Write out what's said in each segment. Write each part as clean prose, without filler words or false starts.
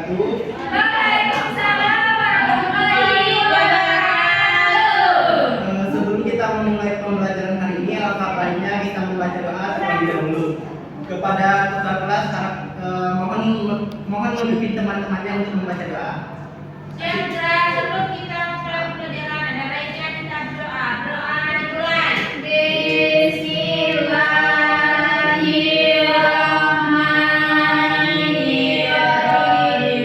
wabarakatuh. Waalaikumsalam warahmatullahi wabarakatuh. Sebelum kita memulai pembelajaran hari ini, alangkah baiknya kita membaca doa terlebih dahulu. Kepada ketua kelas, mohon memimpin teman-temannya untuk membaca doa. Sebelum kita mulai pembelajaran, ada baiknya kita berdoa. Doa dimulai. Bismillahirrahmanirrahim.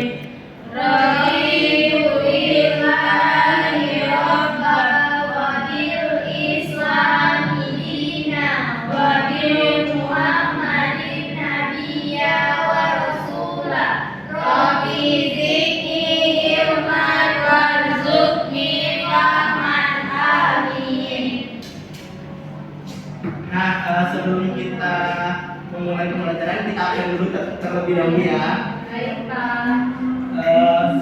Raditu billahi rabban wa bil islami dinan wa bi Muhammadin nabiyya wa rasula. Rabbi zidni ilman warzuqni fahman. Amin. Nah, sebelum kita memulai pembelajaran, kita akan dulu terlebih dahulu ya. Baik, Pak.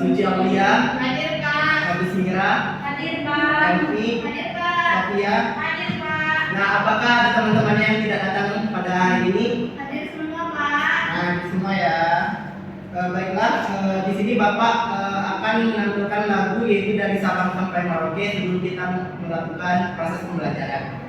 Suci Aulia, Hadir, Pak. Habis Mira, Hadir, Pak. Elvi, Hadir, Pak. Sofia. Hadir, Pak. Nah, apakah ada teman-temannya yang tidak datang pada hari ini? Hadir semua, Pak. Nah, semua ya. Baiklah, di sini Bapak akan menampilkan lagu yaitu dari Sabang sampai Merauke sebelum kita melakukan proses pembelajaran.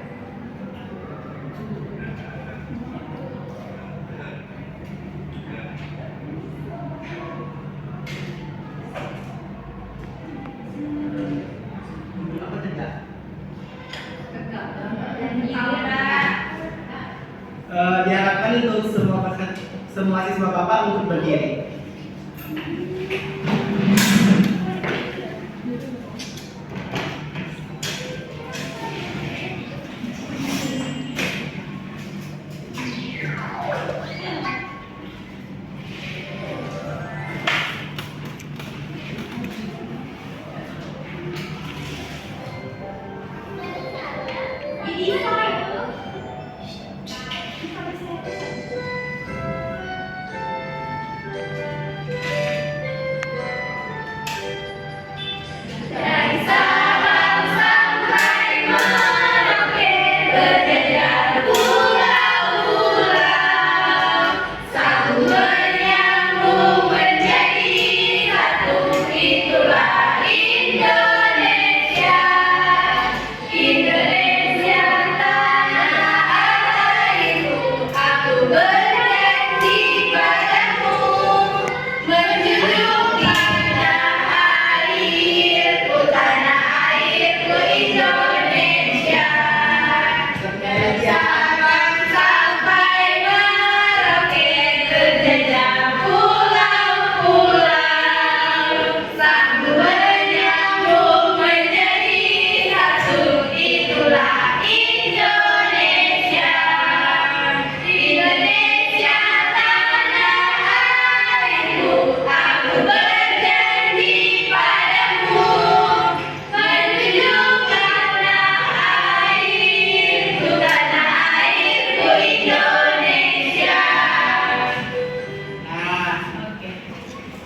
Apa tidak? Diharapkan untuk semua siswa Bapak untuk berdiri. Dari Sabang sampai Merauke, berjejer pulau-pulau, satu menyambung menjadi satu, itulah Indonesia. Indonesia tanah airku, aku berjanji padamu, menjunjung tanah airku Indonesia. Dari Sabang sampai Merauke, berjejer pulau-pulau, satu menyambung menjadi satu, itulah Indonesia. Indonesia tanah airku, aku berjanji padamu, menjunjung tanah airku Indonesia.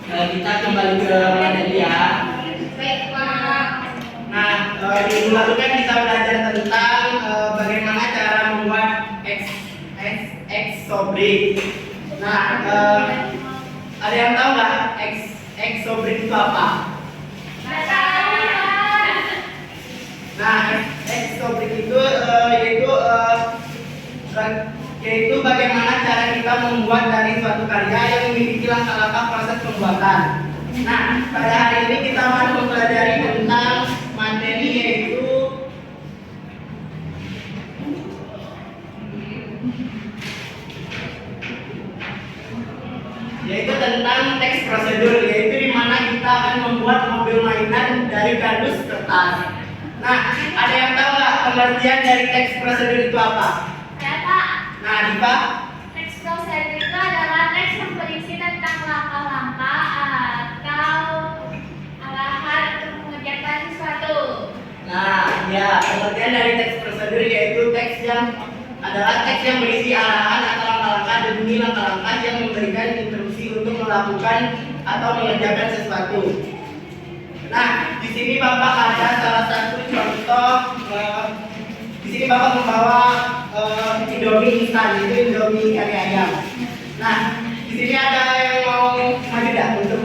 Nah, kita kembali ke materi ya. Baik, Pak. Nah, minggu lalu kan kita belajar tentang bagaimana cara membuat exobrik. Nah, ada yang tahu nggak exobrik itu apa? Nggak tahu, Pak. Nah, exobrik itu yaitu bagaimana cara kita membuat dari suatu karya yang memiliki langkah-langkah proses pembuatan. Nah, pada hari ini kita akan mempelajari tentang materi yaitu tentang teks prosedur, yaitu di mana kita akan membuat mobil mainan dari kardus kertas. Nah, ada yang tahu nggak pengertian dari teks prosedur itu apa? Ya, Pak. Nah, Diva, Teks prosedur itu adalah teks yang berisi tentang langkah-langkah atau arahan untuk mengerjakan sesuatu. nah ya pengertian dari teks prosedur yaitu teks yang berisi arahan atau langkah-langkah demi langkah-langkah yang memberikan instruksi untuk melakukan atau mengerjakan sesuatu. Nah, di sini Bapak ada salah satu contoh. Di sini Bapak membawa Indomie instan, itu Indomie kari ayam. Nah, di sini ada yang mau maju tidak untuk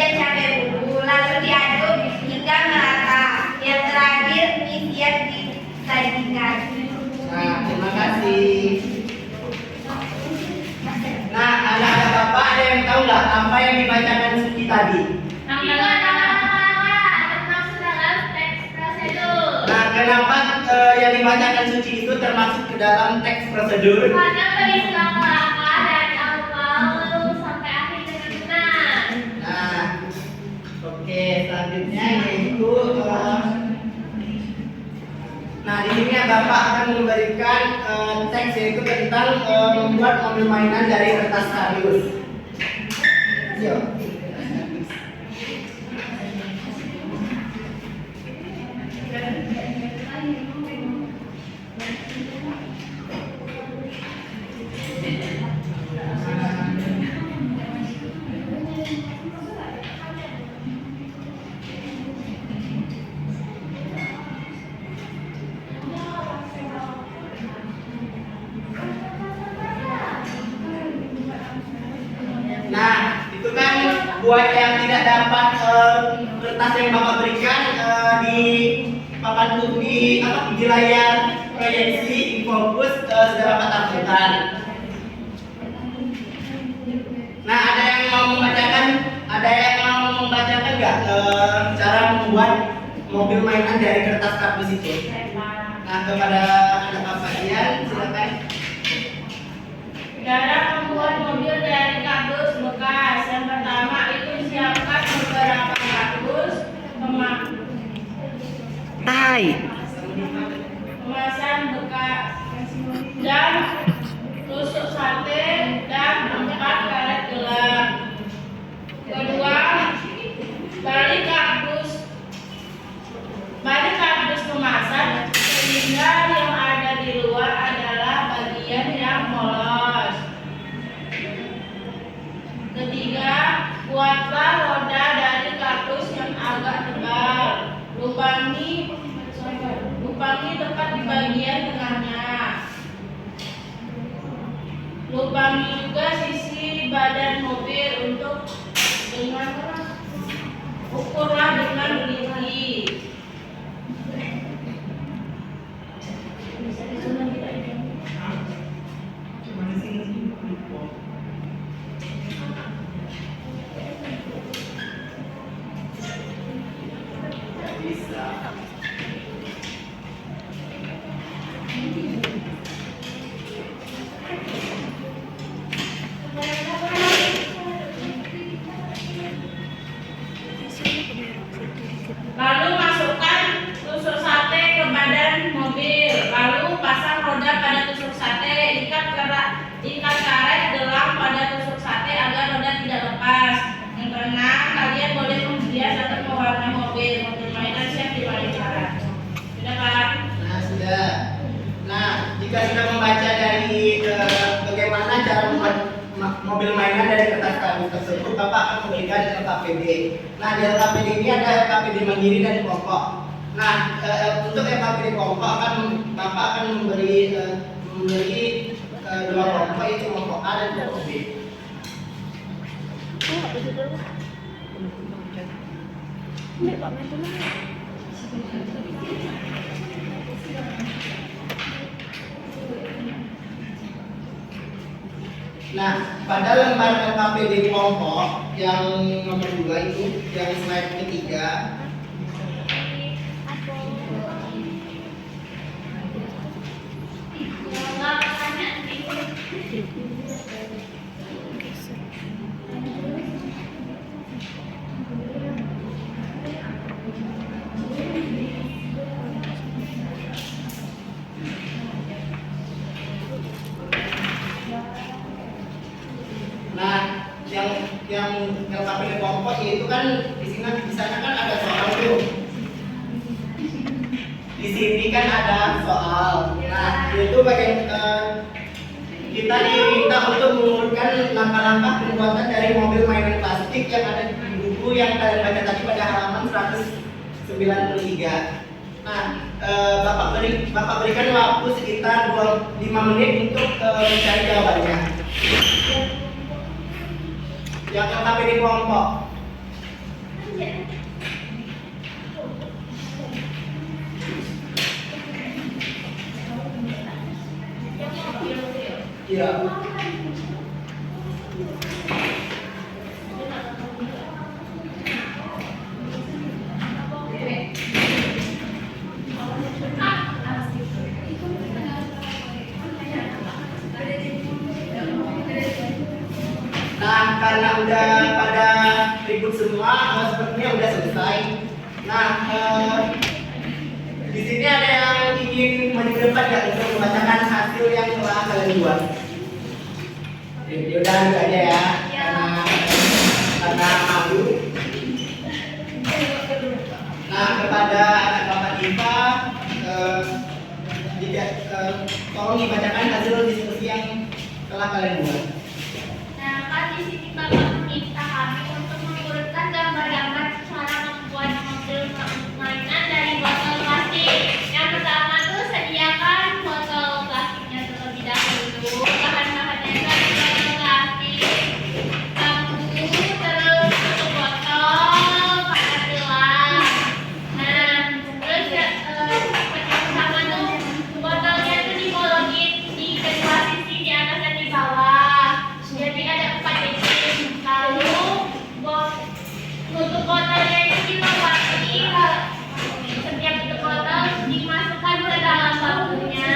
dan cabai bumbu, lalu diaduk hingga merata. Yang terakhir mie siap disajikan. Nah, terima kasih. Nah, anak-anak Bapak ada yang tahu nggak apa yang dibacakan Suci tadi? Itu adalah langkah-langkah termasuk dalam teks prosedur. Nah, kenapa yang dibacakan Suci itu termasuk ke dalam teks prosedur? Karena berisi langkah-langkah dari awal sampai akhir dengan benar. Nah, oke, selanjutnya yaitu nah, di sini Bapak akan memberikan teks yaitu tentang membuat mobil mainan dari kertas kardus. Yuk. Nah, itu kan buat yang tidak dapat kertas yang Bapak berikan di papan di layar proyeksi di fokus sudah Bapak tampilkan. Nah, ada yang mau membacakan nggak cara membuat mobil mainan dari kertas kardus itu? Nah, kepada anak Bapak Ian, silakan. Cara membuat mobil dari kardus bekas. Yang pertama itu siapkan beberapa kardus, kemasan bekas dan tusuk sate dan 4 karet gelap. Kedua, balik kardus kemasan sehingga yang ada di luar adalah bagian yang polos. Ketiga, buatlah roda dari kardus yang agak tebal. Lubangi tepat di bagian tengahnya. Lubangi juga sisi badan mobil ukurlah dengan teliti. Lalu masukkan tusuk sate ke badan mobil. Lalu pasang roda pada tusuk sate. Ikat karet gelang pada tusuk sate agar roda tidak lepas. Yang keenam, kalian boleh menghias atau mewarnai mobil. Mobil mainan siap dimainkan. Sudah kan? Nah, sudah. Nah, jika sudah membaca dari bagaimana cara membuat mobil mainan dari kertas kardus tersebut, Bapak akan memberikan LKPD. Nah, di LKPD ini ada LKPD mandiri dan kelompok. Nah, untuk LKPD kelompok Bapak akan memberi dua kelompok, yaitu kelompok A dan kelompok B. Nah, pada lembar LKPD kelompok yang nomor 2 itu, yang slide ketiga, nah, yang LKPD kelompok itu kan di sana kan ada soal tuh. Di sini kan ada soal. Nah, itu bagian kita diminta untuk mengurutkan langkah-langkah pembuatan dari mobil mainan plastik yang ada di buku yang kalian baca tadi pada halaman 193. Nah, Bapak berikan waktu sekitar 5 menit untuk mencari jawabannya. Yang LKPD kelompok. Ya. Nah, karena udah pada ribut semua, sepertinya udah selesai. Nah, di sini ada yang ingin maju ke depan ya untuk membacakan hasil yang telah kalian buat. Ya udah dulu aja ya, karena malu. Nah, kepada anak bapak Diva, tolong dibacakan hasil diskusi yang telah kalian buat. Nah, kan di sini Bapak meminta kami untuk mengurutkan gambar-gambar cara membuat mobil mainan dari botol plastik. Yang pertama tuh sediakan botol plastiknya terlebih dahulu. Bahan-bahannya kan botol plastik, bambu, terus tutup botol, pakai gelas. Nah, terus yang pertama tuh botolnya tuh dibolongin di kedua sisi, di atas dan di bawah. Jadi ada 4 titik. Lalu tutup botolnya itu dilewati. Setiap tutup botol dimasukkan ke dalam bambunya.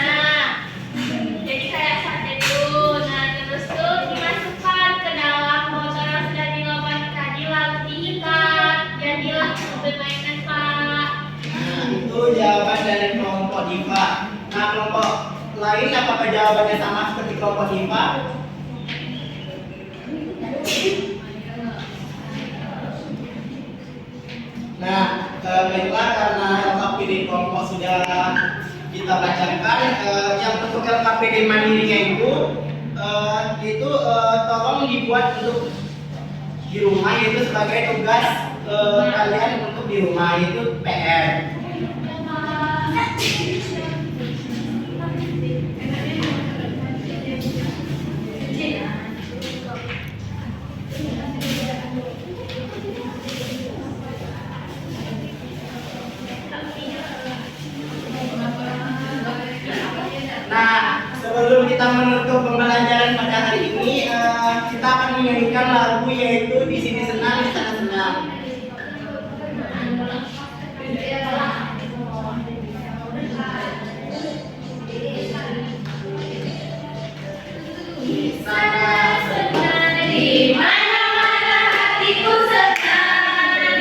Jadi kayak sate tuh. Nah, terus tuh dimasukkan ke dalam botol yang sudah dilewati tadi, lalu diikat. Jadilah mobil mainan, Pak. Nah, itu jawaban dari kelompok Diva. Nah, kelompok lain apakah jawabannya sama seperti kelompok Diva? Nah, baiklah, karena LKPD kelompok sudah kita bacakan. Yang untuk LKPD mandirinya itu tolong dibuat untuk di rumah, yaitu sebagai tugas kalian untuk di rumah, yaitu PR. Nah, sebelum kita menutup pembelajaran pada hari ini, kita akan menyanyikan lagu, yaitu Di Sini Senang, Di Sana Senang. Di sana senang, Di mana-mana hatiku senang,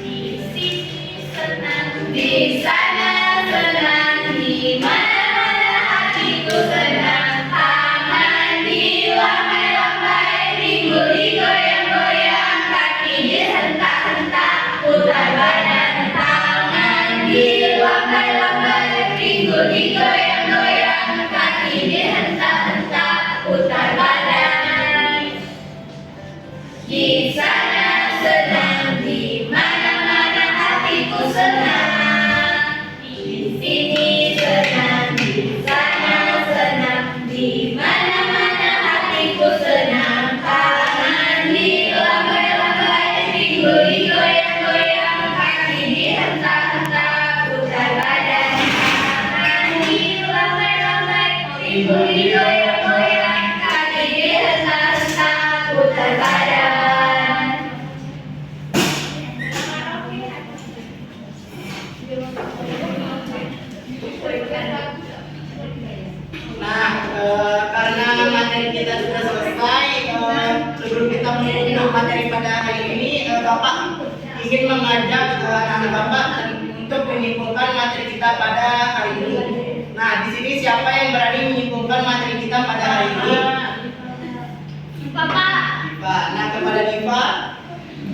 di sini senang, di sana senang, di mana-mana hatiku senang. Tangan dilambai-lambai, ringgu digoyang-goyang, kaki dihentak-hentak, putar badan. Tangan dilambai-lambai, ringgu digoyang-goyang, kaki dihentak-hentak, putar badan. Di sana senang, di mana-mana hatiku senang. Di sini senang, di sana senang, di mana-mana hatiku senang. Tangan dilambai-lambai, ringgu digoyang-goyang, kaki dihentak-hentak, putar badan. Tangan dilambai-lambai, ringgu digoyang-goyang, kaki dihentak-hentak, putar badan. Nah, karena materi kita sudah selesai, sebelum kita menutup materi pada hari ini, Bapak ingin mengajak anak-anak Bapak untuk menyimpulkan materi kita pada hari ini. Nah, di sini siapa yang berani menyimpulkan materi kita pada hari ini? Bapak, Diva. Nah, kepada Diva.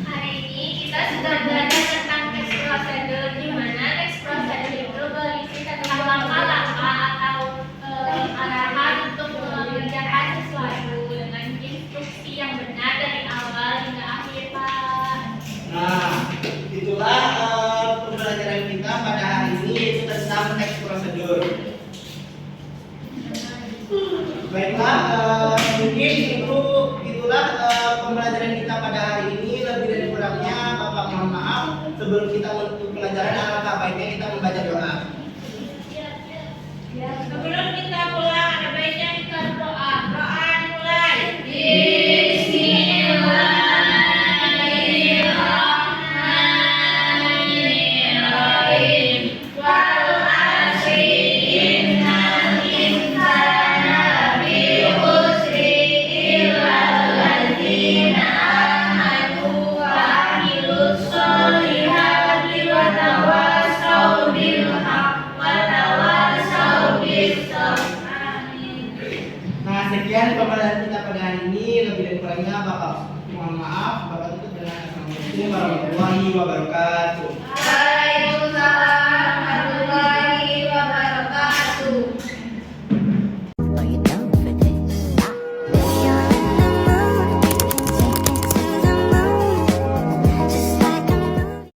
hari ini kita sudah belajar tentang teks prosedur, di mana teks prosedur itu berisi tentang langkah-langkah atau arahan untuk mengerjakan sesuatu dengan instruksi yang benar dari awal hingga akhir, Pak. Nah, itulah pembelajaran kita pada hari ini, yaitu tentang teks prosedur. Baiklah, mungkin itulah pembelajaran kita pada hari ini. Sekian pembelajaran kita pada hari ini. Lebih dan kurangnya mohon maaf. Bapak tutup dengan assalamualaikum warahmatullahi wabarakatuh.